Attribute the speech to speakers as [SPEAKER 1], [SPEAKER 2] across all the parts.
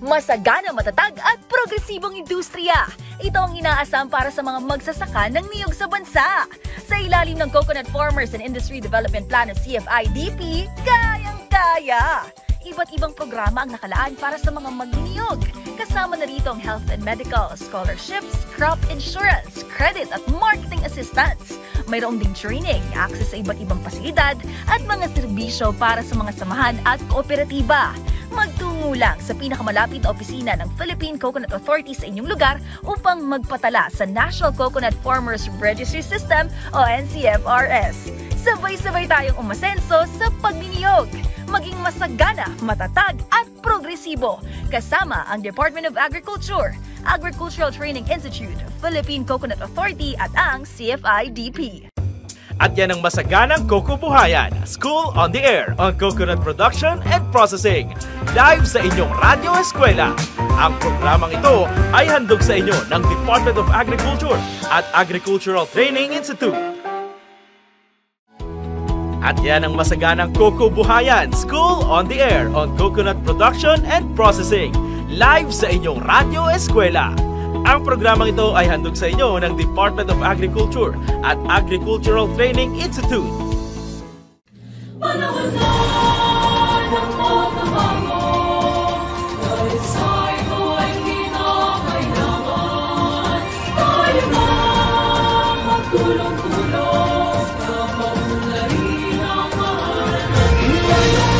[SPEAKER 1] Masagana, matatag at progresibong industriya. Ito ang inaasam para sa mga magsasaka ng niyog sa bansa. Sa ilalim ng Coconut Farmers and Industry Development Plan ng CFIDP, kayang-kaya. Iba't ibang programa ang nakalaan para sa mga magniniyog. Kasama na rito ang health and medical, scholarships, crop insurance, credit at marketing assistance. Mayroong ding training, access sa iba't ibang pasilidad at mga serbisyo para sa mga samahan at kooperatiba. Magtungo lang sa pinakamalapit na opisina ng Philippine Coconut Authority sa inyong lugar upang magpatala sa National Coconut Farmers Registry System o NCFRS. Sabay-sabay tayong umasenso sa pagniniyog. Maging masagana, matatag at progresibo. Kasama ang Department of Agriculture, Agricultural Training Institute, Philippine Coconut Authority at ang CFIDP.
[SPEAKER 2] At yan ang masaganang Coco Buhayan, School on the Air on Coconut Production and Processing. Live sa inyong Radyo Eskwela. Ang programang ito ay handog sa inyo ng Department of Agriculture at Agricultural Training Institute. At yan ang masaganang Coco Buhayan, School on the Air on Coconut Production and Processing. Live sa inyong Radyo Eskwela. Ang programang ito ay handog sa inyo ng Department of Agriculture at Agricultural Training Institute.
[SPEAKER 3] Panahon na ng pagbabago, dahil sa ito ay kinakailangan. Tayo na magtulong-tulong na maunlarin ang mahal na ilayo.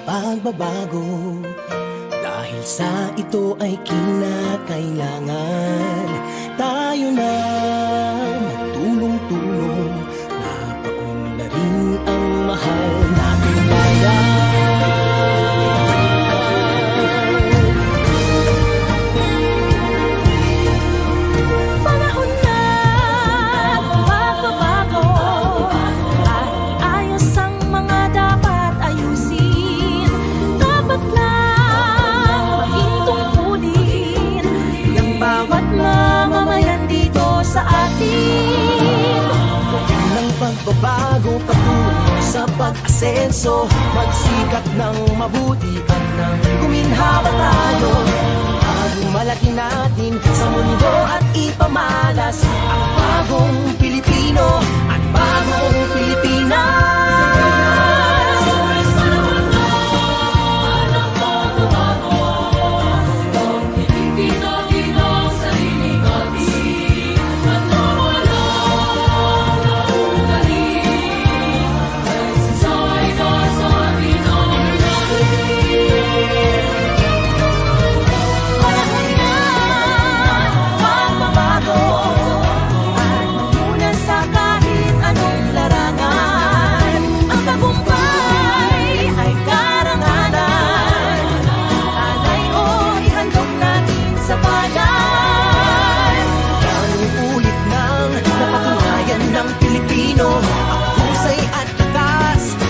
[SPEAKER 4] Pagbabago, dahil sa ito ay kinakailangan. Tayo na magtulong-tulong na paunlarin ang mahal nating bayan. Panahon na pagbabago, at ayos ang mga dapat ayusin. Dapat lang maging tungkulin ng bawat mamamayan dito sa atin. Ng pagbabago patungo sa pag-asenso, magsikap ng mabuti at nang guminhawa tayo. Malaki natin sa mundo at ipamalas ang bagong Pilipino at bagong Pilipinas.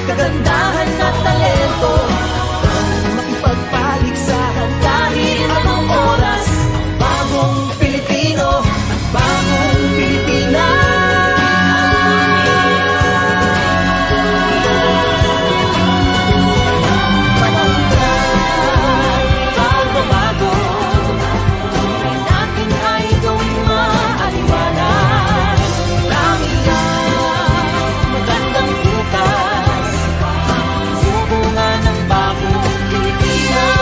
[SPEAKER 4] Kagandahan at talento ang makipagpaligsahan kahit anong oras. Bagong Pilipino at bagong Pilipinas. Panahon na pagbabago, tunay natin ay gawing maaliwalas. Marami ang magandang bukas, bunga ng bagong Pilipinas.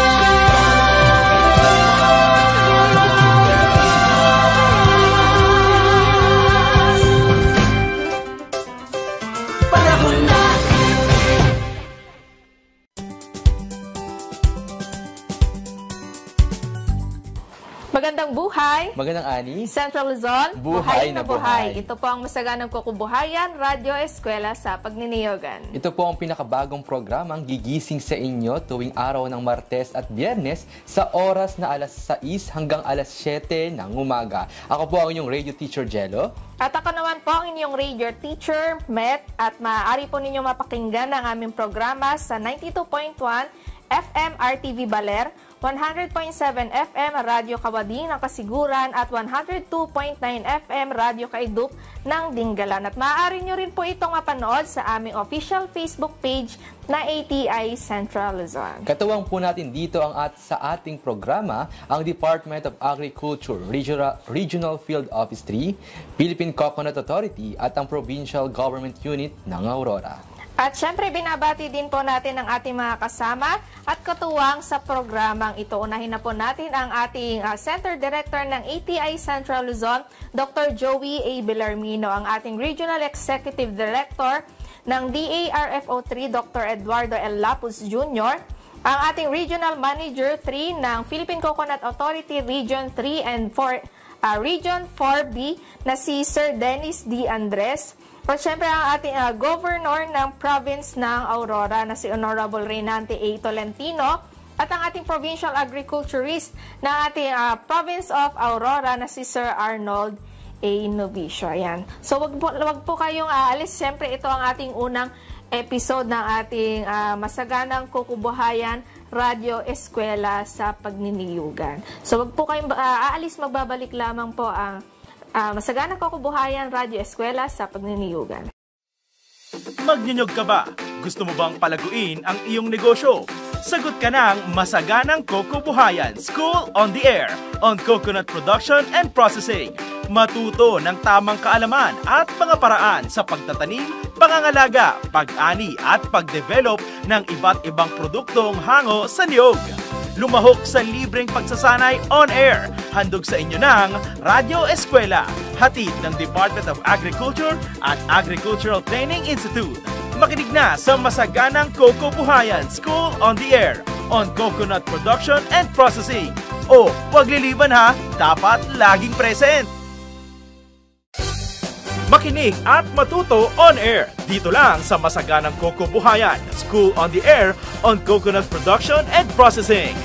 [SPEAKER 4] Panahon na.
[SPEAKER 5] Magandang buhay!
[SPEAKER 6] Magandang ani.
[SPEAKER 5] Central Luzon,
[SPEAKER 6] Buhay na buhay.
[SPEAKER 5] Ito po ang masaganang kukubuhayan, Radyo Eskwela sa Pagniniyogan.
[SPEAKER 6] Ito po ang pinakabagong programang gigising sa inyo tuwing araw ng Martes at Biyernes sa oras na alas 6 hanggang alas 7 ng umaga. Ako po ang inyong radio teacher, Jello.
[SPEAKER 5] At ako naman po ang inyong radio teacher, Met, at maaari po ninyong mapakinggan ang aming programa sa 92.1 FM RTV Baler 100.7 FM Radyo Kawading ng Kasiguran at 102.9 FM Radyo Kaidup ng Dinggalan. At maaari nyo rin po itong mapanood sa aming official Facebook page na ATI Central Luzon.
[SPEAKER 6] Katuwang po natin dito sa ating programa ang Department of Agriculture, Regional Field Office 3, Philippine Coconut Authority at ang Provincial Government Unit ng Aurora.
[SPEAKER 5] At syempre, binabati din po natin ang ating mga kasama at katuwang sa programang ito. Unahin na po natin ang ating Center Director ng ATI Central Luzon, Dr. Joey A. Bellarmino, ang ating Regional Executive Director ng DARFO 3, Dr. Eduardo L. Lapus Jr., ang ating Regional Manager 3 ng Philippine Coconut Authority Region 3 and Region 4B na si Sir Dennis D. Andres. At syempre ang ating Governor ng Province ng Aurora na si Honorable Reynante A. Tolentino at ang ating Provincial Agriculturist ng ating Province of Aurora na si Sir Arnold A. Novicio. Ayan. So wag po kayong aalis. Syempre ito ang ating unang episode ng ating masaganang kukubuhayan Radio Eskwela sa Pagniniyugan. So wag po kayong aalis, magbabalik lamang po ang Masaganang Kukubuhayan Radio Eskwela sa Pagniniyugan.
[SPEAKER 2] Magnyunyog ka ba? Gusto mo bang palaguin ang iyong negosyo? Sagot ka ng Masaganang Kukubuhayan School on the Air on Coconut Production and Processing. Matuto ng tamang kaalaman at mga paraan sa pagtatanim, pangangalaga, pag-ani at pag-develop ng iba't ibang produktong hango sa niyog. Lumahok sa libreng pagsasanay on-air. Handog sa inyo ng Radio Eskwela, hatid ng Department of Agriculture at Agricultural Training Institute. Makinig na sa Masaganang Kukubuhayan School on the Air on Coconut Production and Processing. O, huwag liliban ha, dapat laging present. Makinig at matuto on-air. Dito lang sa Masaganang Kukubuhayan School on the Air on Coconut Production and Processing.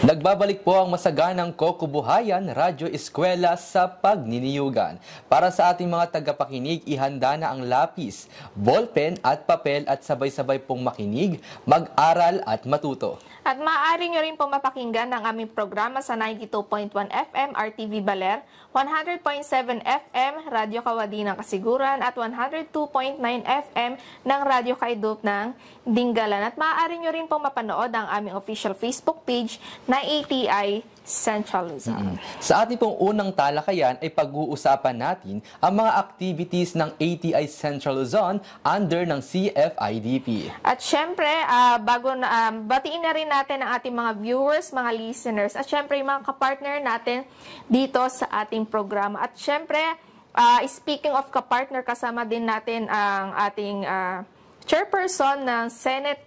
[SPEAKER 6] Nagbabalik po ang Masaganang Kukubuhayan Radyo Eskwela sa Pagniniyugan. Para sa ating mga tagapakinig, ihanda na ang lapis, ballpen at papel at sabay-sabay pong makinig, mag-aral at matuto.
[SPEAKER 5] At maaari nyo rin pong mapakinggan ang aming programa sa 92.1 FM RTV Baler, 100.7 FM Radyo Kawading ng Kasiguran at 102.9 FM ng Radyo Kaidup ng Dinggalan. At maaari nyo rin pong mapanood ang aming official Facebook page na ATI Central Luzon.
[SPEAKER 6] Sa ating pong unang talakayan ay pag-uusapan natin ang mga activities ng ATI Central Luzon under ng CFIDP.
[SPEAKER 5] At syempre, batiin na rin natin ang ating mga viewers, mga listeners, at syempre yung mga kapartner natin dito sa ating programa. At syempre, speaking of kapartner, kasama din natin ang ating chairperson ng Senate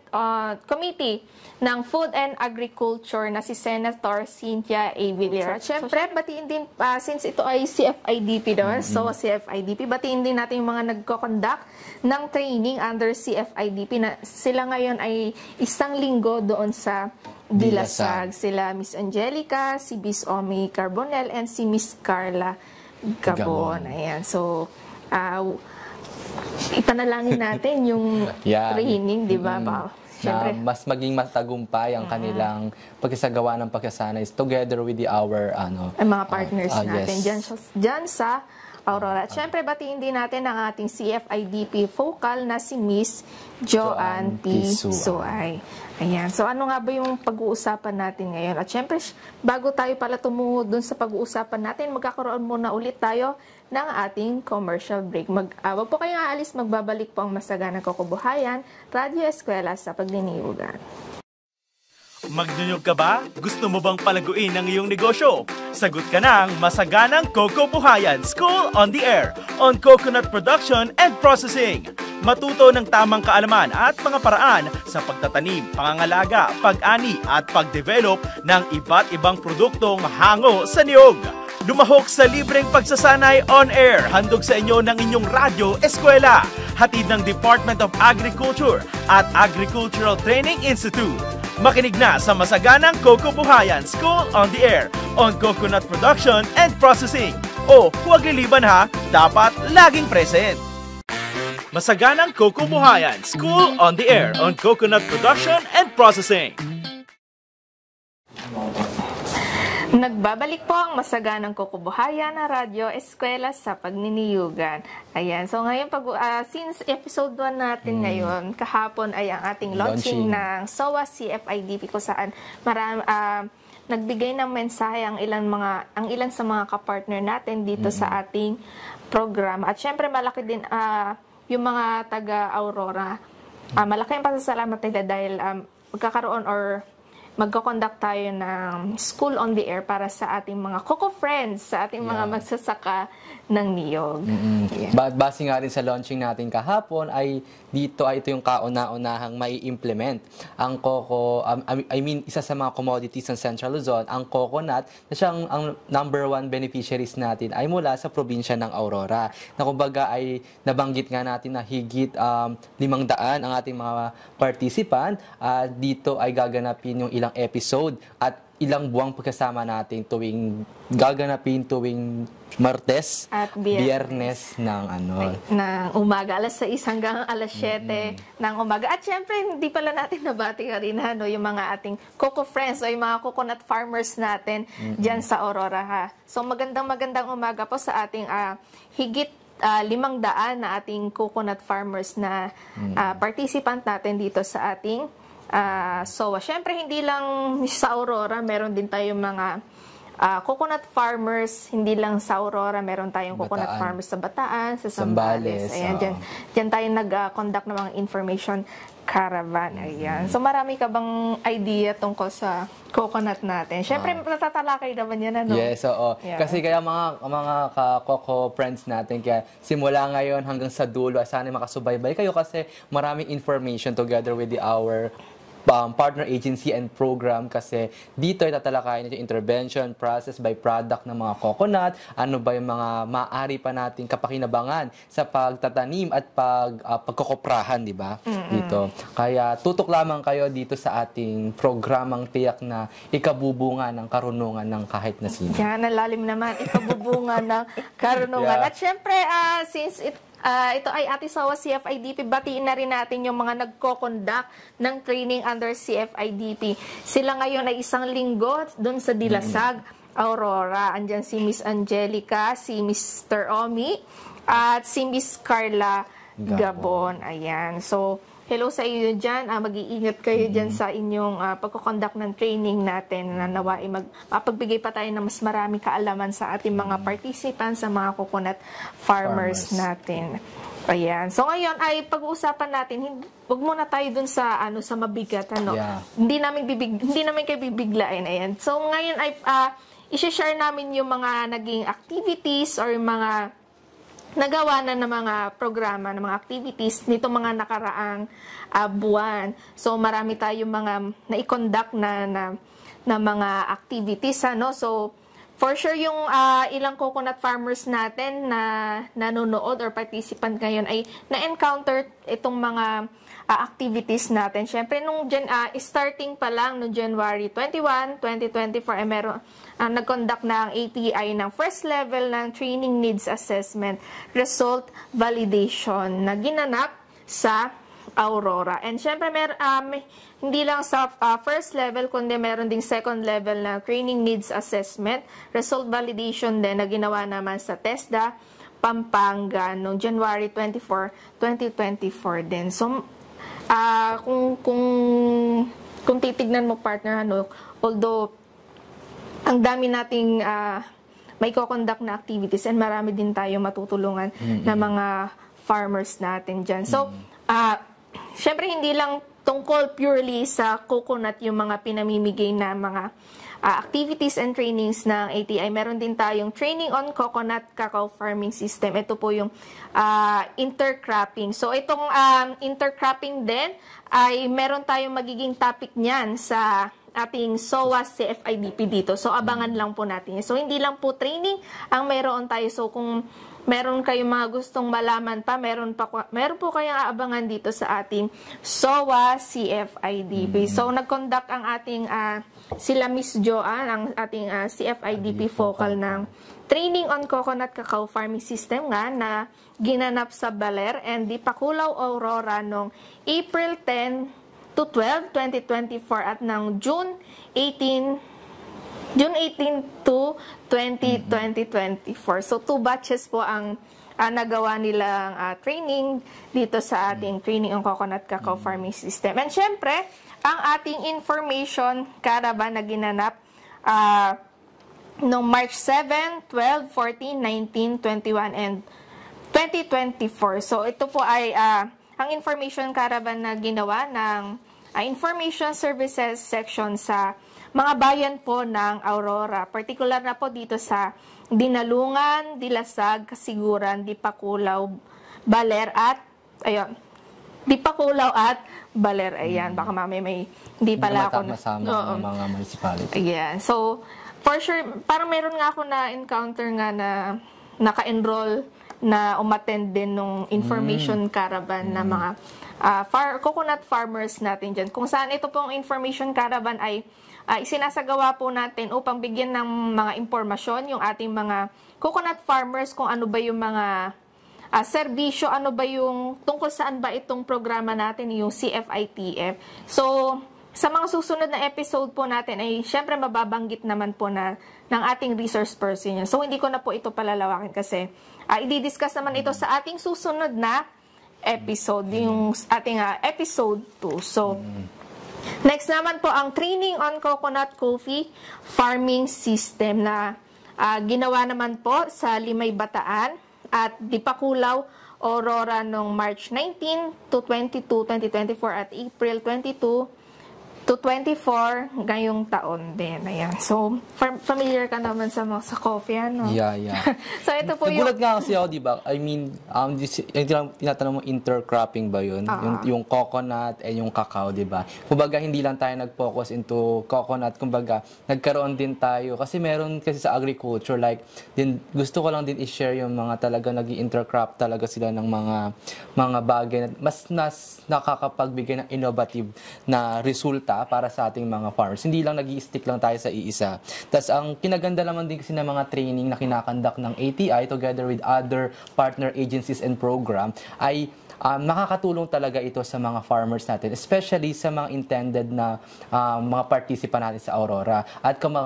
[SPEAKER 5] Committee ng Food and Agriculture na si Senator Cynthia A. Villar. At syempre, batiin din, since ito ay CFIDP doon, so CFIDP, batiin din natin yung mga nagko-conduct ng training under CFIDP na sila ngayon ay isang linggo doon sa Dilasag. Sila Miss Angelica, si Miss Omi Carbonel, and si Miss Carla Gabon. Ayan, so ipanalangin natin yung training, di ba?
[SPEAKER 6] Na mas maging matagumpay ang kanilang pagsasagawa ng pagsasanay together with our
[SPEAKER 5] mga partners natin
[SPEAKER 6] yes.
[SPEAKER 5] dyan sa Aurora. At syempre, batiin din natin ang ating CFIDP focal na si Miss Joanne P. Suay. Ayan. So, ano nga ba yung pag-uusapan natin ngayon? At syempre, bago tayo pala tumungo dun sa pag-uusapan natin, magkakaroon muna ulit tayo ng ating commercial break. Wag po kayong aalis, magbabalik po ang Masaganang Kukubuhayan Radyo Eskwela sa Pagniniyugan.
[SPEAKER 2] Magnyunyog ka ba? Gusto mo bang palaguin ang iyong negosyo? Sagot ka ng Masaganang Kukubuhayan School on the Air on Coconut Production and Processing. Matuto ng tamang kaalaman at mga paraan sa pagtatanim, pangangalaga, pag-ani at pag-develop ng iba't ibang produktong hango sa niyog. Lumahok sa libreng pagsasanay on-air. Handog sa inyo ng inyong Radyo Eskwela. Hatid ng Department of Agriculture at Agricultural Training Institute. Makinig na sa Masaganang Kukubuhayan School on the Air on Coconut Production and Processing. O huwag liliban ha, dapat laging present. Masaganang Kukubuhayan School on the Air on Coconut Production and Processing.
[SPEAKER 5] Nagbabalik po ang masaganang kukubuhayan na Radyo Eskwela sa Pagniniyugan. Ayan, so ngayon, since episode 1 natin ngayon, kahapon ay ang ating launching ng SOA CFIDP kung saan nagbigay ng mensahe ang ilan sa mga kapartner natin dito sa ating program. At syempre malaki din yung mga taga-Aurora. Malaki ang pasasalamat nila dahil magkakaroon or magko-conduct tayo ng School on the Air para sa ating mga Coco Friends, sa ating mga magsasaka ng niyog.
[SPEAKER 6] Base nga rin sa launching natin kahapon, ay dito ay ito yung kauna-unahang may implement ang coco, isa sa mga commodities ng Central Luzon, ang coconut, na siyang ang number 1 beneficiaries natin ay mula sa probinsya ng Aurora. Na kumbaga ay nabanggit nga natin na higit 500 ang ating mga participant. Dito ay gaganapin yung ilang episode at ilang buwang pagkasama natin tuwing Martes
[SPEAKER 5] at
[SPEAKER 6] Biyernes ng
[SPEAKER 5] umaga, alas 6 hanggang alas 7 ng umaga. At syempre, hindi pala natin nabati ka rin yung mga ating Coco Friends o yung mga coconut farmers natin dyan sa Aurora. Ha? So magandang umaga po sa ating higit 500 na ating coconut farmers na participant natin dito sa ating SOA. Syempre, hindi lang sa Aurora, meron din tayong mga coconut farmers, hindi lang sa Aurora, meron tayong coconut farmers sa Bataan, sa Zambales. Ayan, dyan tayo nag-conduct ng mga information caravan. Ayan. So, marami ka bang idea tungkol sa coconut natin? Syempre, natatalakay naman yan, ano?
[SPEAKER 6] Yes, oo. Yeah. Kasi kaya mga ka-coco friends natin, kaya simula ngayon hanggang sa dulo, sana makasubaybay kayo kasi maraming information together with our partner agency and program, kasi dito ay tatalakayin yung intervention, process by product ng mga coconut, ano ba yung mga maaari pa nating kapakinabangan sa pagtatanim at pagkokoprahan, di ba? Dito. Kaya tutok lamang kayo dito sa ating programang tiyak na ikabubunga ng karunungan ng kahit na sino.
[SPEAKER 5] Yan, nalalim naman, ikabubunga ng karunungan. At syempre, since ito ay ating SOA CFIDP, batiin na rin natin yung mga nagko-conduct ng training under CFIDP. Sila ngayon ay 1 linggo dun sa Dilasag, Aurora. Andyan si Miss Angelica, si Mr. Omi, at si Miss Carla Gabon. Ayan. So, hello sa iyo dyan. Mag-iingat kayo dyan sa inyong pagko-conduct ng training natin na nawain mapagbigay pa tayo ng mas maraming kaalaman sa ating mga participants, sa mga coconut farmers natin. Ayan. So ngayon ay pag-uusapan natin, wag muna tayo dun sa sa mabigat,
[SPEAKER 6] Yeah.
[SPEAKER 5] Hindi namin kayo bibiglain. Ayan. So ngayon ay i-share namin yung mga naging activities or yung mga nagawa na ng mga programa, ng mga activities nito mga nakaraang buwan. So marami tayong mga na-conduct na mga activities, So for sure yung ilang coconut farmers natin na nanonood or participant ngayon ay na-encounter itong mga activities natin. Syempre starting pa lang noong January 21, 2024 ay meron nag-conduct ng ATI ng first level ng Training Needs Assessment Result Validation na ginanap sa Aurora. And syempre hindi lang sa first level kundi meron ding second level na Training Needs Assessment Result Validation din na ginawa naman sa TESDA, Pampanga noong January 24, 2024 din. So kung titignan mo, partner, although ang dami nating may ko-conduct na activities and marami din tayo matutulungan na mga farmers natin dyan. So, syempre hindi lang tungkol purely sa coconut yung mga pinamimigay na mga activities and trainings ng ATI. Meron din tayong training on coconut cacao farming system. Ito po yung intercropping. So, itong intercropping din ay meron tayong magiging topic niyan sa ating SOA CFIDP dito. So, abangan lang po natin. So, hindi lang po training ang meron tayo. So, kung meron kayong mga gustong malaman pa, meron po kayong aabangan dito sa ating SOA CFIDP. So, nag-conduct ang ating sila Miss Joanne, ang ating CFIDP focal ng training on coconut cacao farming system nga na ginanap sa Baler and Dipakulaw, Aurora noong April 10 to 12, 2024 at ng June 18 June 18 to 2024. So 2 batches po ang nagawa nilang training dito sa ating training on coconut cacao farming system. And syempre, ang ating information caravan na ginanap noong March 7, 12, 14, 19, 21, and 2024. So ito po ay ang information caravan na ginawa ng Information Services Section sa mga bayan po ng Aurora. Particular na po dito sa Dinalungan, Dilasag, Kasiguran, Dipakulaw, Baler at Dipakulaw at Baler. Ayan, baka may hindi pala ako
[SPEAKER 6] masama ng mga municipality.
[SPEAKER 5] Ayan. So, for sure, parang meron nga ako na-encounter nga na naka-enroll na umattend din nung information caravan na mga coconut farmers natin dyan. Kung saan ito pong information caravan ay isinasagawa po natin upang bigyan ng mga impormasyon yung ating mga coconut farmers kung ano ba yung mga serbisyo, ano ba yung tungkol saan ba itong programa natin, yung CFITF. So, sa mga susunod na episode po natin ay syempre mababanggit naman po na ng ating resource person yan. So, hindi ko na po ito palalawakin kasi i-discuss naman ito sa ating susunod na episode, yung ating episode 2. So, next naman po ang training on coconut coffee farming system na ginawa naman po sa Limay Bataan at Dipakulaw, Aurora noong March 19 to 22, 2024 at April 22 to 24 ngayong taon din. Ayan. So, familiar ka naman sa coffee, ano?
[SPEAKER 6] Yeah.
[SPEAKER 5] So, ito po yung...
[SPEAKER 6] Nagulat nga kasi ako, di ba? I mean, yung tinatanong mo, intercropping ba yun? Yung coconut and yung cacao, di ba? Kumbaga, hindi lang tayo nag-focus into coconut. Kumbaga, nagkaroon din tayo. Kasi meron kasi sa agriculture, like, gusto ko lang din i-share yung mga talaga nag-intercrop talaga sila ng mga bagay na mas nakakapagbigay ng innovative na resulta para sa ating mga farmers. Hindi lang nag-i-stick lang tayo sa iisa. Tapos ang kinaganda naman din kasi ng mga training na kinakandak ng ATI together with other partner agencies and program ay nakakatulong talaga ito sa mga farmers natin, especially sa mga intended na mga participant natin sa Aurora. At kung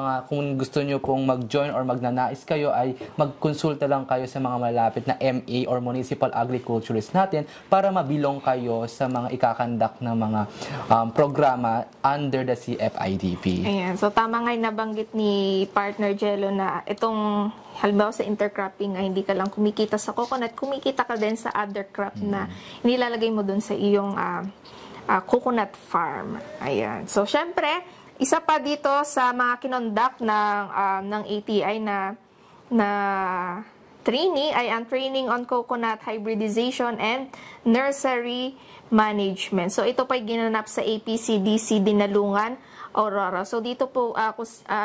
[SPEAKER 6] gusto nyo pong mag-join or magnanais kayo, ay magkonsulta lang kayo sa mga malapit na MA or Municipal Agriculturist natin para mabilong kayo sa mga ikakandak ng mga programa under the CFIDP.
[SPEAKER 5] Ayan. So, tama nga yung nabanggit ni Partner Jello na itong halimbawa sa intercropping ay hindi ka lang kumikita sa coconut, kumikita ka din sa other crop na nilalagay mo dun sa iyong coconut farm. Ayan. So, syempre, isa pa dito sa mga kinonduct ng ATI na training ay ang training on coconut hybridization and nursery management. So, ito pa ginanap sa APCDC Dinalungan, Aurora. So, dito po,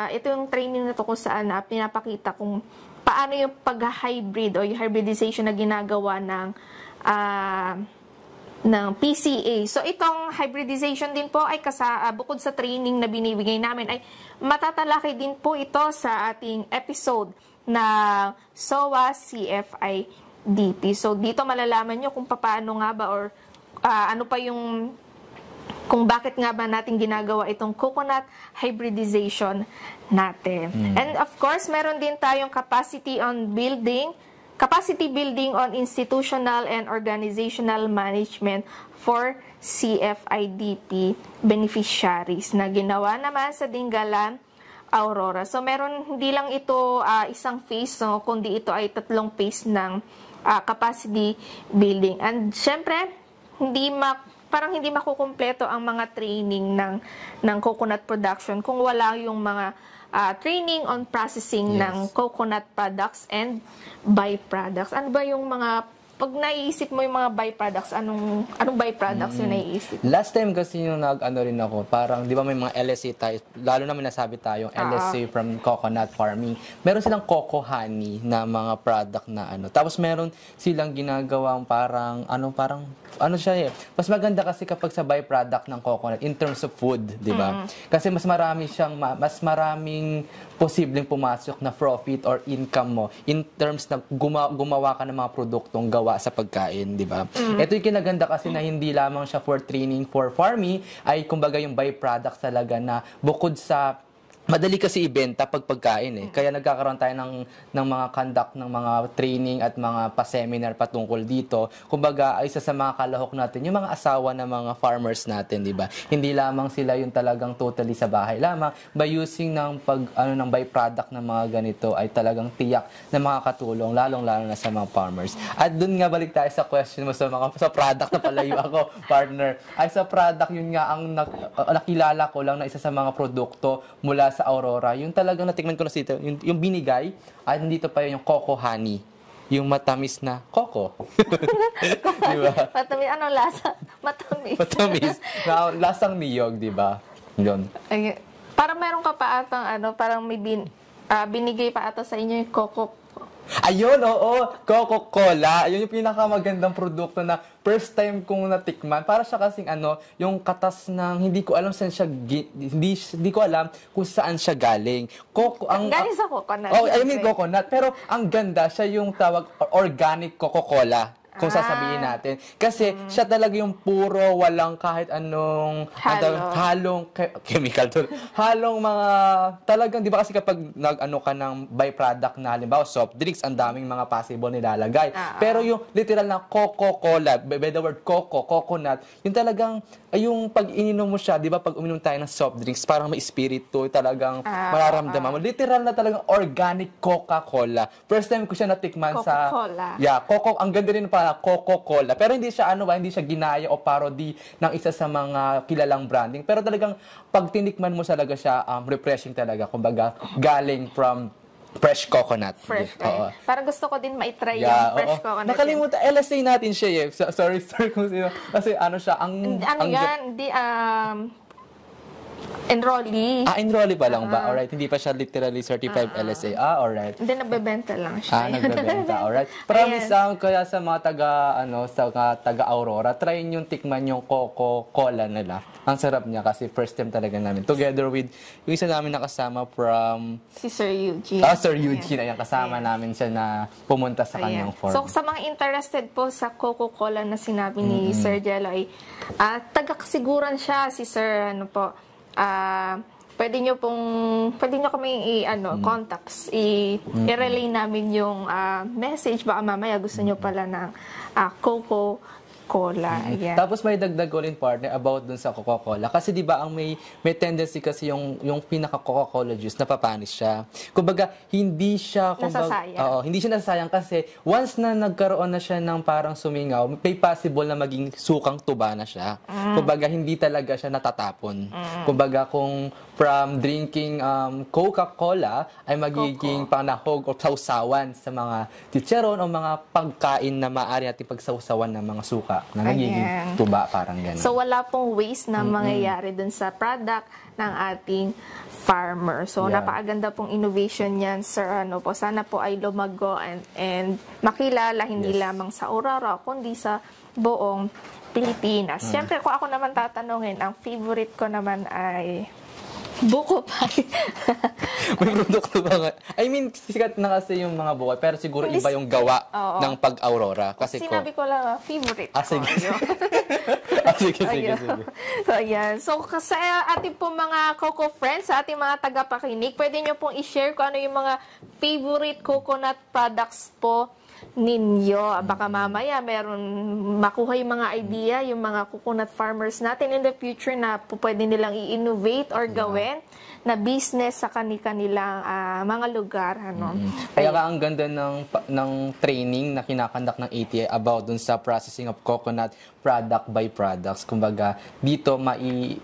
[SPEAKER 5] ito yung training na to kung saan pinapakita kung paano yung pag-hybrid o yung hybridization na ginagawa ng PCA. So, itong hybridization din po ay bukod sa training na binibigay namin ay matatalakay din po ito sa ating episode na SOA CFIDP. So, dito malalaman nyo kung paano nga ba or ano pa yung kung bakit nga ba natin ginagawa itong coconut hybridization natin. And of course, meron din tayong capacity building on institutional and organizational management for CFIDP beneficiaries na ginawa naman sa Dingalan, Aurora. So, meron hindi lang ito isang phase, no, kundi ito ay 3 phase ng capacity building. And syempre, parang hindi makukumpleto ang mga training ng coconut production kung wala yung mga training on processing ng coconut products and byproducts. Ano ba yung mga pag naiisip mo yung mga byproducts, anong byproducts yung naiisip?
[SPEAKER 6] Last time kasi yung nag-ano rin ako, parang di ba may mga LSA tayo, lalo na may nasabi tayong LSA from coconut farming. Meron silang coco honey na mga product na ano. Tapos meron silang ginagawang parang siya eh. Mas maganda kasi kapag sa byproduct ng coconut in terms of food, di ba? Kasi mas maraming posibleng pumasok na profit or income mo in terms na gumawa ka ng mga produktong gawa sa pagkain, di ba? Ito yung kinaganda kasi na hindi lamang siya for training for farming, ay kumbaga yung byproduct talaga na bukod sa madali kasi ibenta pag pagkain eh. Kaya nagkakaroon tayo ng mga conduct, ng mga training at mga pa-seminar patungkol dito. Kumbaga, isa sa mga kalahok natin, yung mga asawa ng mga farmers natin, di ba? Hindi lamang sila yung talagang totally sa bahay lamang. By using ng ng byproduct ng mga ganito ay talagang tiyak na makakatulong, lalong-lalo na sa mga farmers. At dun nga balik tayo sa question mo sa product na palayo ako, partner. Ay sa product, yun nga ang nakilala ko lang na isa sa mga produkto mula sa Aurora, yung talagang natikman ko na dito, yung binigay, at dito pa yung coco honey. Yung matamis na coco. Di ba?
[SPEAKER 5] Matamis, ano lasa? Matamis.
[SPEAKER 6] Matamis. Na, lasang niyog, di ba? Yun.
[SPEAKER 5] Ay, parang meron ka pa atang parang may binigay pa ata sa inyo yung coco.
[SPEAKER 6] Ayun, oo, Coca-Cola. Ayun yung pinakamagandang produkto na first time kong natikman. Para siya kasing yung katas ng hindi ko alam saan siya hindi ko alam kung saan siya galing.
[SPEAKER 5] Galing sa coconut.
[SPEAKER 6] Oh, I mean coconut, pero ang ganda siya yung tawag organic Coca-Cola. Kung sasabihin natin. Kasi siya talaga yung puro, walang kahit anong halong chemical to. Halong mga talagang, di ba kasi kapag nag-ano ka ng byproduct na halimbawa soft drinks, ang daming mga possible nilalagay. Pero yung literal na Coca-Cola, by the word coconut, yung talagang, yung pag ininom mo siya, di ba pag uminom tayo ng soft drinks, parang may espiritu, talagang mararamdaman mo. Literal na talagang organic Coca-Cola. First time ko siya natikman sa...
[SPEAKER 5] Coca-Cola.
[SPEAKER 6] Yeah, ang ganda rin pa Coca-Cola. Pero hindi siya hindi siya ginaya o parody ng isa sa mga kilalang branding. Pero talagang pag tinikman mo talaga siya, refreshing talaga. Kumbaga, galing from fresh coconut.
[SPEAKER 5] Fresh.
[SPEAKER 6] Oo.
[SPEAKER 5] Parang gusto ko din ma-try yung fresh coconut.
[SPEAKER 6] Nakalimutan, LSA natin siya eh. Sorry kung sino. Kasi kasi enrollee. Enrollee pa lang ba? Alright, hindi pa siya literally certified LSA. Alright.
[SPEAKER 5] Hindi, nagbebenta lang siya.
[SPEAKER 6] Nagbebenta. Alright. Promise kaya sa mga taga Aurora, try yung tikman yung Coca-Cola nila. Ang sarap niya kasi first time talaga namin. Together with yung isa namin nakasama from...
[SPEAKER 5] Si Sir Eugene.
[SPEAKER 6] Sir Eugene. Ayan, kasama namin siya na pumunta sa kanyang farm.
[SPEAKER 5] So, sa mga interested po sa Coca-Cola na sinabi ni Sir Jello ay taga-kasiguran siya si Sir, pwede nyo kami contacts, i-relay namin yung message. Baka mamaya gusto nyo pala ng Coca-Cola. Ayan.
[SPEAKER 6] Tapos may dagdag ko rin, partner, about dun sa Coca-Cola. Kasi di ba ang may tendency kasi yung pinaka Coca-Cola juice, napapanis siya. Kumbaga, hindi siya nasasayang kasi once na nagkaroon na siya ng parang sumingaw, may possible na maging sukang tuba na siya. Kumbaga, hindi talaga siya natatapon. Kumbaga, kung from drinking Coca-Cola ay magiging panahog o sausawan sa mga chicharon o mga pagkain na maaari natin pagsausawan ng mga suka na nagiging tuba, parang gano'n.
[SPEAKER 5] So, wala pong waste na mangyayari dun sa product ng ating farmer. So, napakaganda pong innovation yan, sir. Sana po ay lumago and makilala hindi lamang sa Aurora, kundi sa buong Pilipinas. Siyempre, kung ako naman tatanungin, ang favorite ko naman ay buko pie.
[SPEAKER 6] May produkto ba nga? I mean, sikat na kasi yung mga buko, pero siguro iba yung gawa ng pag-Aurora. Kasi
[SPEAKER 5] sinabi ko lang, favorite ko.
[SPEAKER 6] Sige.
[SPEAKER 5] So, ayan. So, sa ating po mga Coco Friends, sa ating mga tagapakinig, pwede nyo pong i-share kung ano yung mga favorite coconut products po ninyo. Baka mamaya meron makuha yung mga idea, yung mga coconut farmers natin in the future na pwede nilang i-innovate or gawin na business sa kanilang mga lugar.
[SPEAKER 6] Kaya ang ganda ng training na kinakandak ng ATI about dun sa processing of coconut product by products. Kumbaga, dito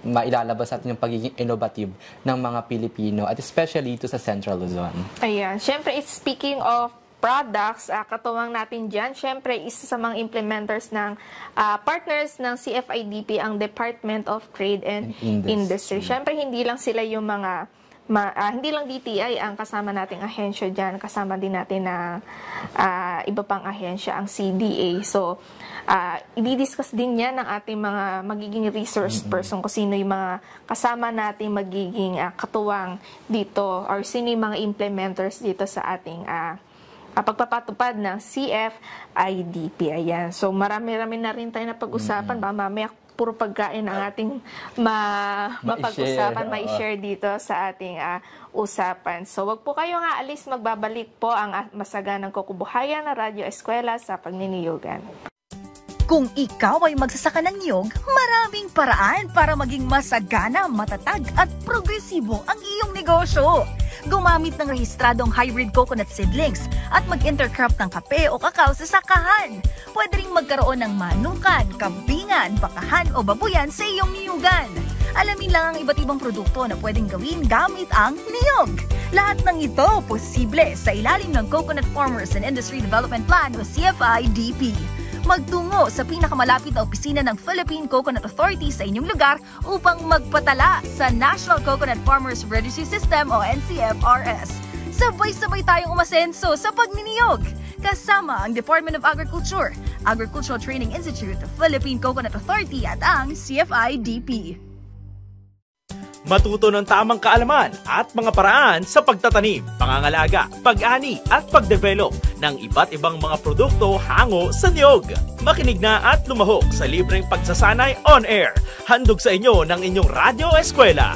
[SPEAKER 6] mailalabas natin yung pagiging innovative ng mga Pilipino at especially dito sa Central Luzon.
[SPEAKER 5] Ayan. Siyempre, speaking of products, katuwang natin dyan. Siyempre, isa sa mga implementers ng partners ng CFIDP ang Department of Trade and Industry. Siyempre, hindi lang sila yung mga hindi lang DTI ang kasama nating ahensya dyan. Kasama din natin na iba pang ahensya, ang CDA. So, i-discuss din yan ng ating mga magiging resource person kung sino yung mga kasama nating magiging katuwang dito or sino yung mga implementers dito sa ating pagpapatupad ng CFIDP. Ayan. So, marami-rami na rin tayo na pag-usapan. Baka mamaya puro pagkain ang ating mapag-usapan, mai-share dito sa ating usapan. So, wag po kayong aalis, magbabalik po ang masaganang kukubuhayan na Radyo Eskwela sa pagniniyugan.
[SPEAKER 1] Kung ikaw ay magsasaka ng niyog, maraming paraan para maging masagana, matatag at progresibo ang iyong negosyo. Gumamit ng rehistradong hybrid coconut seedlings at mag-intercrop ng kape o kakao sa sakahan. Pwede ring magkaroon ng manukan, kambingan, bakahan o babuyan sa iyong niyugan. Alamin lang ang iba't ibang produkto na pwedeng gawin gamit ang niyog. Lahat ng ito posible sa ilalim ng Coconut Farmers and Industry Development Plan o CFI-DP. Magtungo sa pinakamalapit na opisina ng Philippine Coconut Authority sa inyong lugar upang magpatala sa National Coconut Farmers Registry System o NCFRS. Sabay-sabay tayong umasenso sa pagniniyog. Kasama ang Department of Agriculture, Agricultural Training Institute, Philippine Coconut Authority at ang CFI-DP.
[SPEAKER 2] Matuto ng tamang kaalaman at mga paraan sa pagtatanim, pangangalaga, pag-ani at pagdevelop ng iba't ibang mga produkto hango sa niyog. Makinig na at lumahok sa libreng pagsasanay on air. Handog sa inyo ng inyong Radyo Eskwela.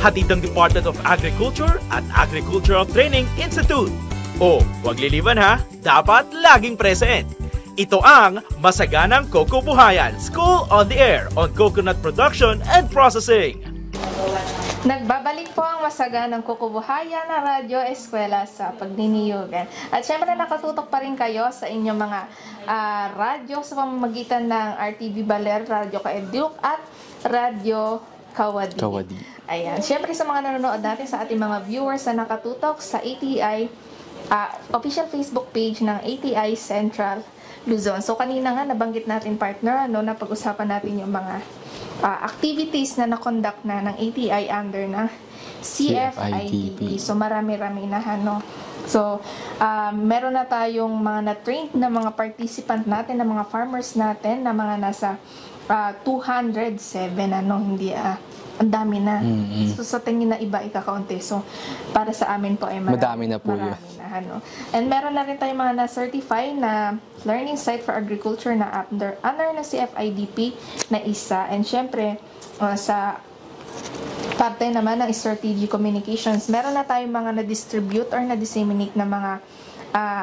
[SPEAKER 2] Hatid ng Department of Agriculture at Agricultural Training Institute. O, huwag liliban ha, dapat laging present. Ito ang Masaganang Kukubuhayan, School on the Air on Coconut Production and Processing.
[SPEAKER 5] Nagbabalik po ang masaganang kukubuhayan na Radyo Eskwela sa pagniniyugan. At syempre nakatutok pa rin kayo sa inyong mga radyo sa pamamagitan ng RTV Baler, Radyo Kaeduk at Radyo Kawadi. Ayan. Syempre sa mga nanonood natin, sa ating mga viewers na nakatutok sa ATI, official Facebook page ng ATI Central Luzon. So kanina nga nabanggit natin, partner, na pag-usapan natin yung mga activities na na-conduct na ng ATI under ng CFI-DP. So marami-rami na So meron na tayong mga na-trained na mga participant natin, na mga farmers natin, na mga nasa 207 hindi ang dami na. So sa tingin na iba ikakaunti. So para sa amin po ay
[SPEAKER 6] madami na po yun.
[SPEAKER 5] And meron na rin tayong mga na-certify na learning site for agriculture na under ng CFI-DP na isa. And syempre, sa parte naman ng strategic communications, meron na tayong mga na-distribute or na-disseminate na mga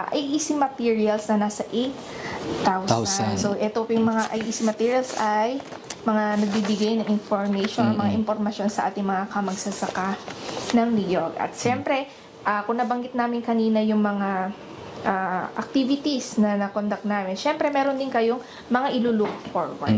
[SPEAKER 5] IEC materials na nasa 8,000. So ito po yung mga IEC materials ay mga nagbibigay ng information, mga impormasyon sa ating mga kamagsasaka ng niyog. At syempre, kung nabanggit namin kanina yung mga activities na na-conduct namin, syempre meron din kayong mga ilulook forward.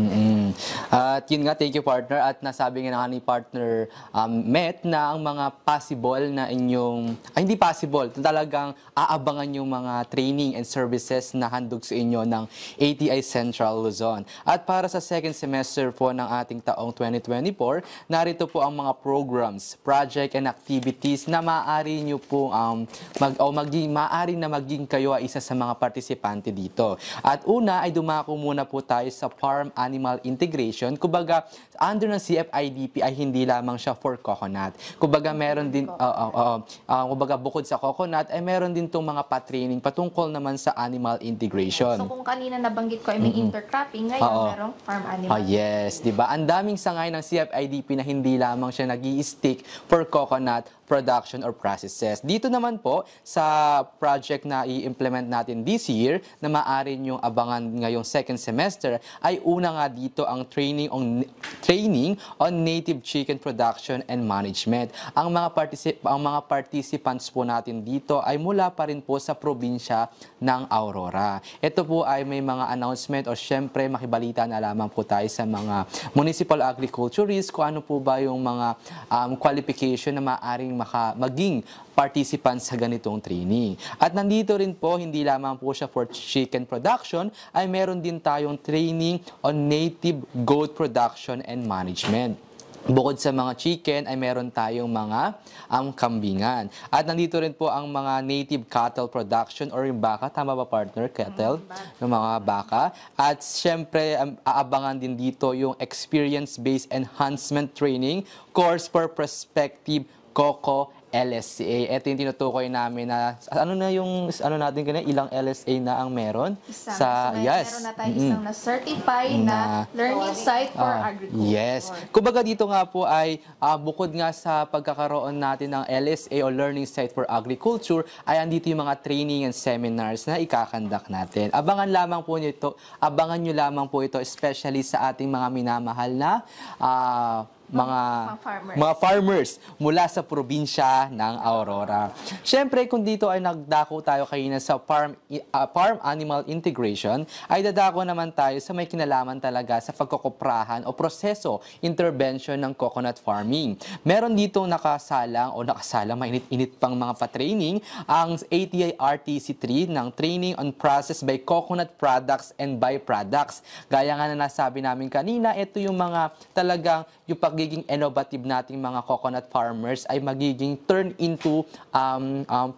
[SPEAKER 6] At yun nga, thank you, partner. At nasabi nga ni partner Met na ang mga possible na inyong, hindi possible, talagang aabangan yung mga training and services na handog sa inyo ng ATI Central Luzon. At para sa second semester po ng ating taong 2024, narito po ang mga programs, project and activities na maaari nyo po maaari na maging kayo ay isa sa mga partisipante dito. At una ay dumako muna po tayo sa farm animal integration. Kumbaga, under ng CFI-DP ay hindi lamang siya for coconut. Kumbaga, meron din, kumbaga bukod sa coconut, ay meron din itong mga pa-training patungkol naman sa animal integration.
[SPEAKER 5] So kung kanina nabanggit ko ay may intercropping, ngayon merong farm animal.
[SPEAKER 6] Yes, di ba? Ang daming sangay ng CFI-DP na hindi lamang siya nag-i-stick for coconut production or processes. Dito naman po sa project na i-implement natin this year na maaari niyong abangan ngayong second semester ay una nga dito ang training on native chicken production and management. Ang mga participants po natin dito ay mula pa rin po sa probinsya ng Aurora. Ito po ay may mga announcement o syempre makibalita na lamang po tayo sa mga municipal agriculturists kung ano po ba yung mga qualification na maaaring maging participants sa ganitong training. At nandito rin po, hindi lamang po siya for chicken production, ay meron din tayong training on native goat production and management. Bukod sa mga chicken, ay meron tayong mga kambingan. At nandito rin po ang mga native cattle production or yung baka. Tama ba, partner? Cattle? Ng mga baka. At syempre, aabangan din dito yung experience-based enhancement training course for prospective cocoa LSA. Ito yung tinutukoy namin na natin kanina, ilang LSA na ang meron
[SPEAKER 5] Meron na tayo isang na certified na learning site for agriculture.
[SPEAKER 6] Yes. Kumbaga dito nga po ay bukod nga sa pagkakaroon natin ng LSA o learning site for agriculture, ay andito yung mga training and seminars na ikakandak natin. Abangan nyo lamang po ito especially sa ating mga minamahal na mga farmers mula sa probinsya ng Aurora. Siyempre, kung dito ay nagdako tayo kanina sa farm animal integration, ay dadako naman tayo sa may kinalaman talaga sa pagkokoprahan o proseso, intervention ng coconut farming. Meron dito nakasalang mainit-init pang mga pa-training, ang ATI RTC3 ng Training on Process by Coconut Products and Byproducts. Gaya nga na nasabi namin kanina, ito yung mga talagang yung pagiging innovative nating mga coconut farmers ay magiging turn into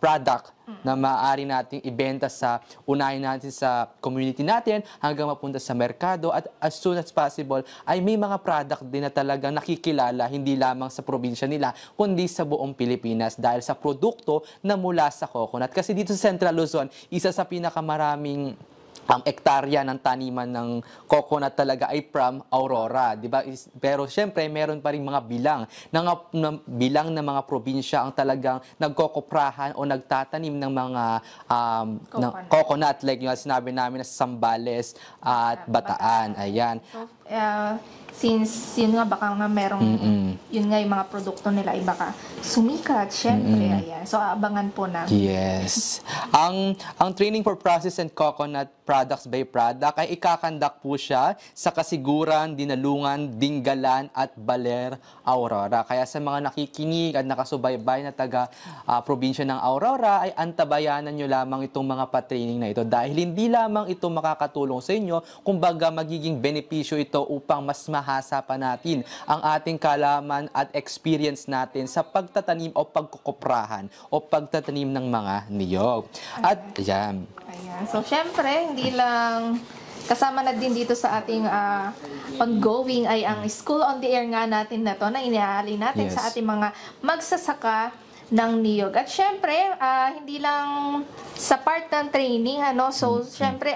[SPEAKER 6] product na maaari nating ibenta unahin natin sa community natin hanggang mapunta sa merkado, at as soon as possible ay may mga product din na talagang nakikilala hindi lamang sa probinsya nila kundi sa buong Pilipinas dahil sa produkto na mula sa coconut. Kasi dito sa Central Luzon, isa sa pinakamaraming ektarya ng taniman ng coconut talaga ay from Aurora, di ba? Pero syempre meron pa ring mga bilang ng mga probinsya ang talagang nagkokoprahan o nagtatanim ng mga coconut, like yung sinabi namin na Sambales at Bataan. Ayan.
[SPEAKER 5] So, since yun nga baka nga merong yun nga yung mga produkto nila ay baka sumikat, syempre, ayan. So abangan po namin.
[SPEAKER 6] Yes. Ang training for process and coconut products by product ay ikakandak po siya sa Kasiguran, Dinalungan, Dingalan at Baler, Aurora. Kaya sa mga nakikinig at nakasubaybay na taga probinsya ng Aurora ay antabayanan nyo lamang itong mga pa-training na ito dahil hindi lamang ito makakatulong sa inyo, kumbaga magiging benepisyo ito upang mas mahasa pa natin ang ating kalaman at experience natin sa pagtatanim o pagkukuprahan o pagtatanim ng mga niyog. At yan.
[SPEAKER 5] Ayan. So, syempre, hindi lang kasama na din dito sa ating pag-going ay ang School on the Air nga natin na to na iniaalay natin sa ating mga magsasaka ng niyog. At syempre, hindi lang sa part ng training, so syempre,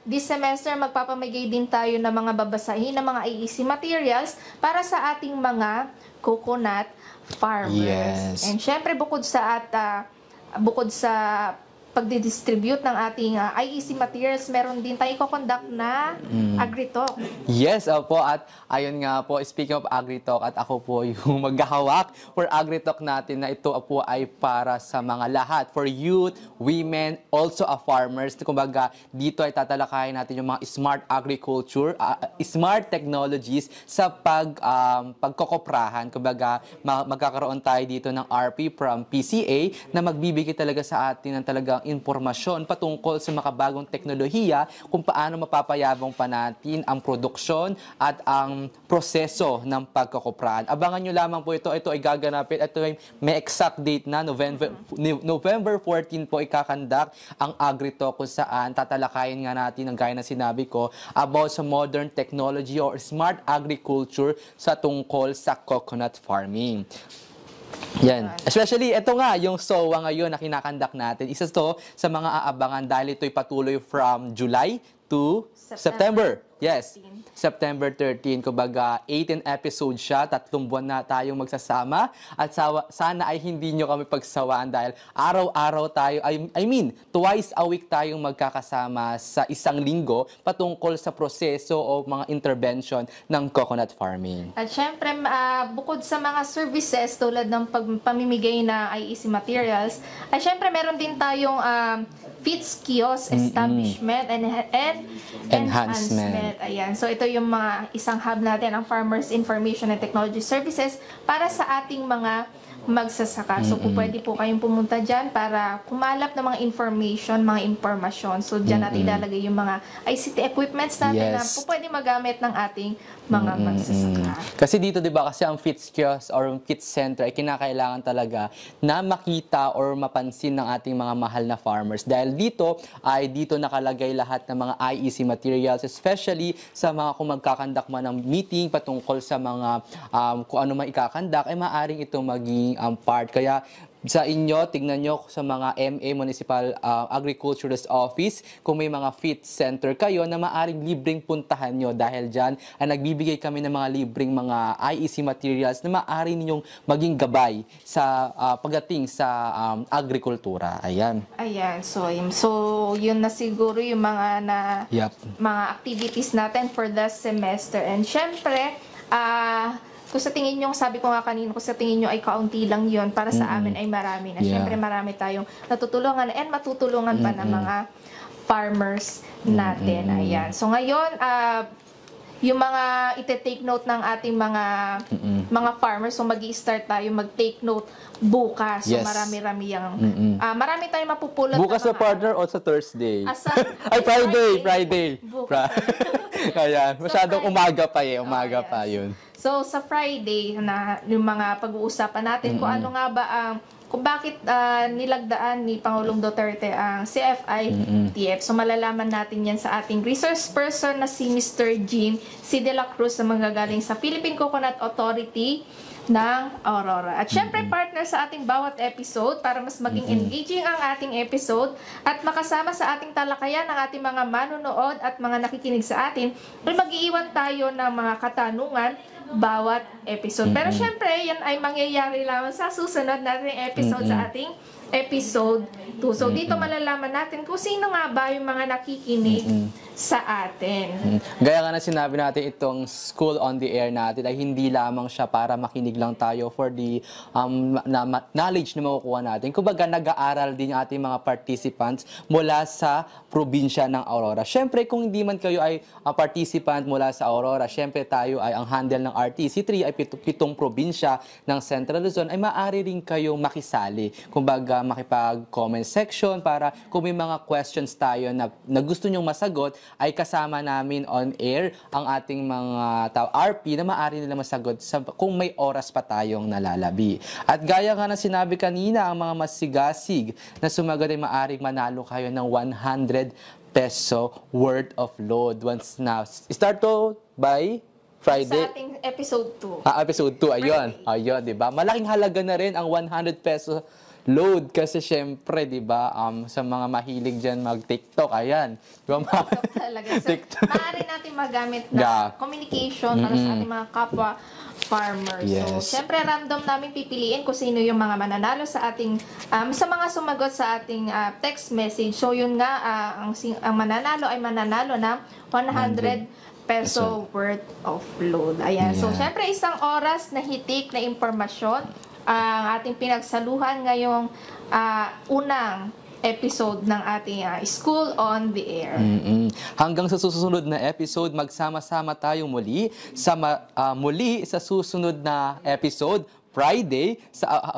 [SPEAKER 5] this semester magpapamigay din tayo ng mga babasahin ng mga AEC materials para sa ating mga coconut farmers.
[SPEAKER 6] Yes.
[SPEAKER 5] And syempre, bukod sa pagdidistribute ng ating IEC materials, meron din tayo kukonduct na AgriTalk.
[SPEAKER 6] Yes, opo. At ayun nga po, speaking of AgriTalk, at ako po yung maghahawak for AgriTalk natin na ito po ay para sa mga lahat. For youth, women, also farmers. Kumbaga, dito ay tatalakayin natin yung mga smart agriculture, smart technologies sa pagkokoprahan. Kumbaga, magkakaroon tayo dito ng RP from PCA na magbibigay talaga sa atin ng talagang impormasyon patungkol sa makabagong teknolohiya kung paano mapapayabong pa natin ang produksyon at ang proseso ng pagkokoprahan. Abangan nyo lamang po ito. Ito ay gaganapin. Ito ay may exact date na November 14 po ikakandak ang AgriTalk kung saan tatalakayin nga natin ang gaya na sinabi ko about sa modern technology or smart agriculture sa tungkol sa coconut farming. Yan. Especially, ito nga, yung SOA ngayon na kinakandak natin. Isa to sa mga aabangan dahil ito'y patuloy from July to September. Yes, September 13. Kumbaga, 18 episodes siya. 3 buwan na tayong magsasama. At sana ay hindi nyo kami pagsawaan dahil araw-araw tayo, twice a week tayong magkakasama sa isang linggo patungkol sa proseso o mga intervention ng coconut farming.
[SPEAKER 5] At syempre, bukod sa mga services tulad ng pamimigay na IEC materials, ay syempre meron din tayong feeds kiosk establishment and enhancement. Ayan. So, ito yung mga isang hub natin, ang Farmers Information and Technology Services para sa ating mga magsasaka. So, pwede po kayong pumunta dyan para kumalap ng mga mga impormasyon. So, dyan natin ilalagay yung mga ICT equipments natin na pwede magamit ng ating mga magsasaka.
[SPEAKER 6] Kasi dito, di ba, kasi ang feeds kiosk or feeds center ay kinakailangan talaga na makita or mapansin ng ating mga mahal na farmers. Dahil dito nakalagay lahat ng mga IEC materials, especially sa mga kung magkakandak man ng meeting patungkol sa mga kung ano man ikakandak, ay maaring ito maging part. Kaya sa inyo, tignan nyo sa mga MA Municipal Agriculturist Office kung may mga fit center kayo na maaring libreng puntahan nyo dahil dyan ay nagbibigay kami ng mga libreng mga IEC materials na maaari ninyong maging gabay sa pagdating sa agrikultura. Ayan.
[SPEAKER 5] Ayan, so yun na siguro yung mga mga activities natin for the semester. And syempre, kung sa tingin nyo, sabi ko nga kanina, kung sa tingin nyo ay kaunti lang yun, para sa amin ay marami na. Syempre, marami tayong natutulungan and matutulungan pa ng mga farmers natin. Ayan. So ngayon, yung mga ite-take note ng ating mga farmers, so magi-start tayo mag-take note bukas. So marami-rami yung marami tayong mapupulot.
[SPEAKER 6] Bukas sa partner o sa Thursday? Ay, Friday. Ayan, masyadong umaga pa umaga pa yun.
[SPEAKER 5] So sa Friday na yung mga pag-uusapan natin kung ano nga ba ang kung bakit nilagdaan ni Pangulong Duterte ang CFI-TF. So malalaman natin yan sa ating resource person na si Mr. Jean C. De La Cruz na manggagaling sa Philippine Coconut Authority ng Aurora. At syempre partner sa ating bawat episode para mas maging engaging ang ating episode at makasama sa ating talakayan ng ating mga manonood at mga nakikinig sa atin, ay mag-iiwan tayo ng mga katanungan bawat episode. Pero syempre, yan ay mangyayari lamang sa susunod nating episode sa ating episode 2. So dito malalaman natin kung sino nga ba yung mga nakikinig sa atin.
[SPEAKER 6] Gaya nga na sinabi natin, itong School on the Air natin ay hindi lamang siya para makinig lang tayo for the knowledge na makukuha natin. Kumbaga, nag-aaral din yung ating mga participants mula sa probinsya ng Aurora. Syempre, kung hindi man kayo ay participant mula sa Aurora, syempre tayo ay ang handle ng RTC3 ay pitong probinsya ng Central Luzon, ay maaari rin kayong makisali. Kumbaga, makipag-comment section para kung may mga questions tayo na gusto nyong masagot, ay kasama namin on air ang ating mga RP na maaari nila masagot kung may oras pa tayong nalalabi. At gaya nga na sinabi kanina, ang mga masigasig na sumagot ay maaaring manalo kayo ng 100 peso worth of load. Once na start to by Friday.
[SPEAKER 5] Sa ating episode 2.
[SPEAKER 6] Episode 2, ayun. Ayun, di ba? Malaking halaga na rin ang 100 peso load kasi syempre, di ba, sa mga mahilig dyan mag-TikTok, ayan. Diba,
[SPEAKER 5] TikTok talaga. So, maaari natin magamit na communication para sa ating mga kapwa farmers. So, syempre, random namin pipiliin kung sino yung mga mananalo sa ating, sa mga sumagot sa ating text message. So, yun nga, ang mananalo ay mananalo ng 100 peso worth of load. Ayan. So, syempre, isang oras na hitik na impormasyon ang ating pinagsaluhan ngayong unang episode ng ating School on the Air.
[SPEAKER 6] Hanggang sa susunod na episode, magsama-sama tayo muli sa susunod na episode, Friday,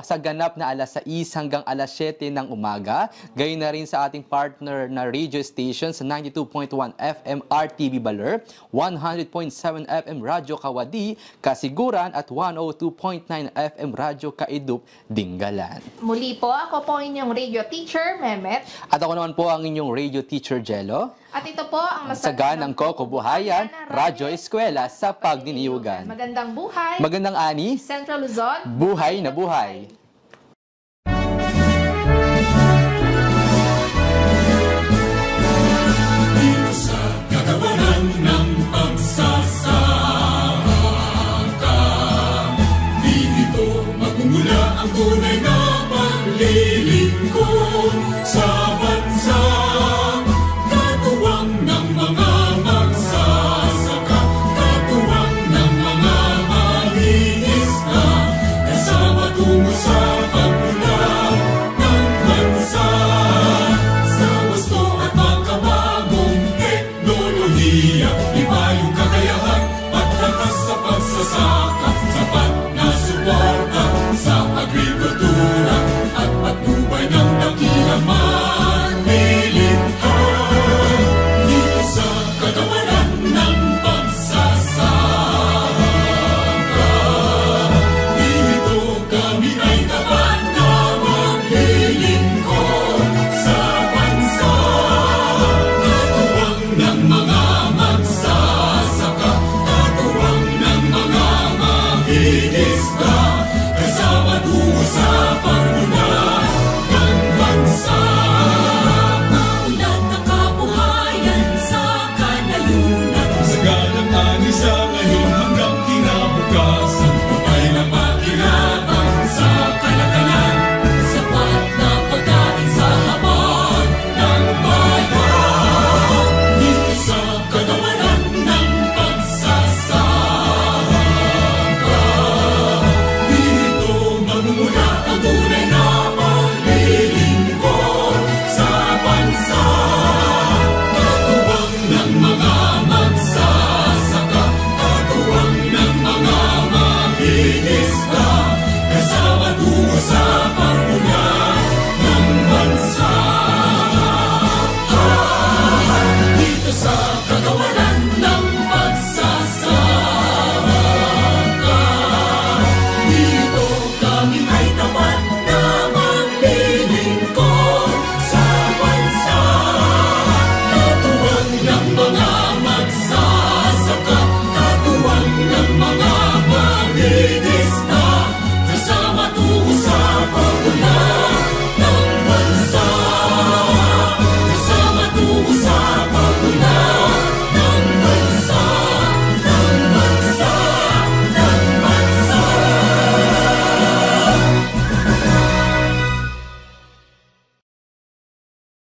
[SPEAKER 6] sa ganap na alas 6 hanggang alas 7 ng umaga. Gayon na rin sa ating partner na radio station sa 92.1 FM RTV Baler, 100.7 FM Radyo Kawadi, Kasiguran at 102.9 FM Radyo Kaidup, Dingalan.
[SPEAKER 5] Muli po, ako po inyong radio teacher, Mehmet.
[SPEAKER 6] At ako naman po ang inyong radio teacher, Jello.
[SPEAKER 5] At ito po ang
[SPEAKER 6] Masaganang Kokobuhayan, Radyo Eskwela sa Pagniniyugan.
[SPEAKER 5] Magandang buhay.
[SPEAKER 6] Magandang ani.
[SPEAKER 5] Central Luzon.
[SPEAKER 6] Buhay na buhay.